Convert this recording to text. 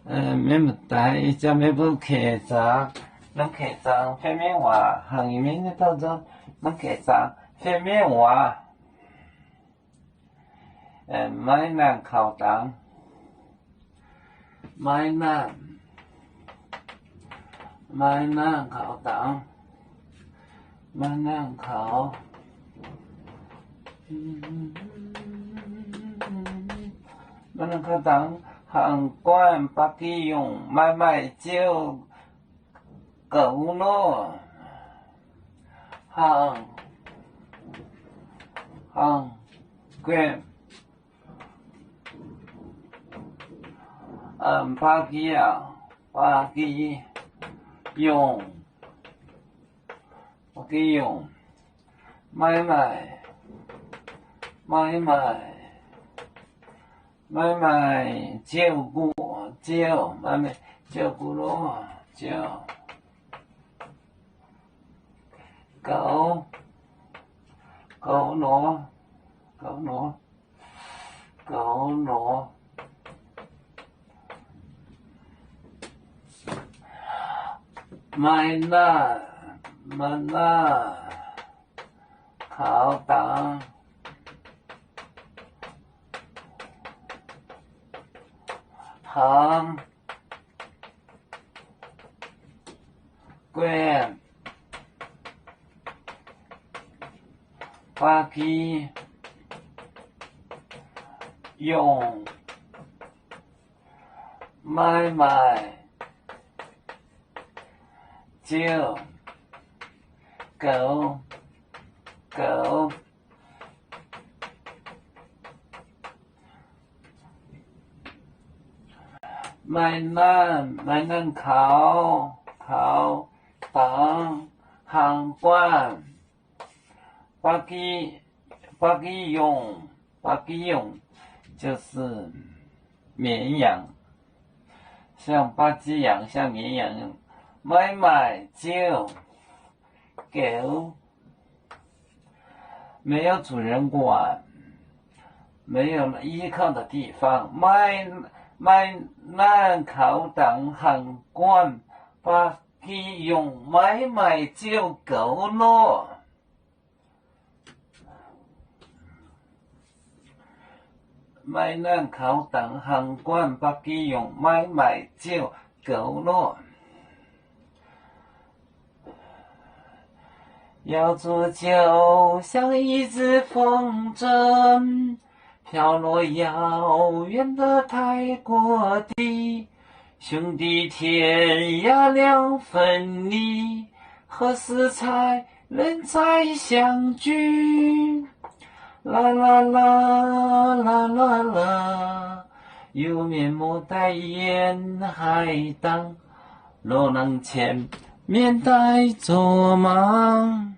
免不带，伊只免不客栈，咱客栈phía面话，行业面的到咗，咱客栈phía面话，买难考档，买难考档，买难考，买难考档。行官不给用，买就狗咯。行官不给啊，不给用，买照顾咯，狗咯，买那考档。行官不给用，买就狗。买难考档，行官不给用，就是绵羊，像巴基羊，像绵羊一样，买就狗，没有主人管，没有依靠的地方，买难考档，行官不给用，买就狗咯。买难考档，行官不给用，买就狗咯。要做就像一只风筝，飘落遥远的泰国地，兄弟天涯两分离，何时才能再相聚？啦啦啦啦啦啦，有面目待沿海荡，若能前面带着忙。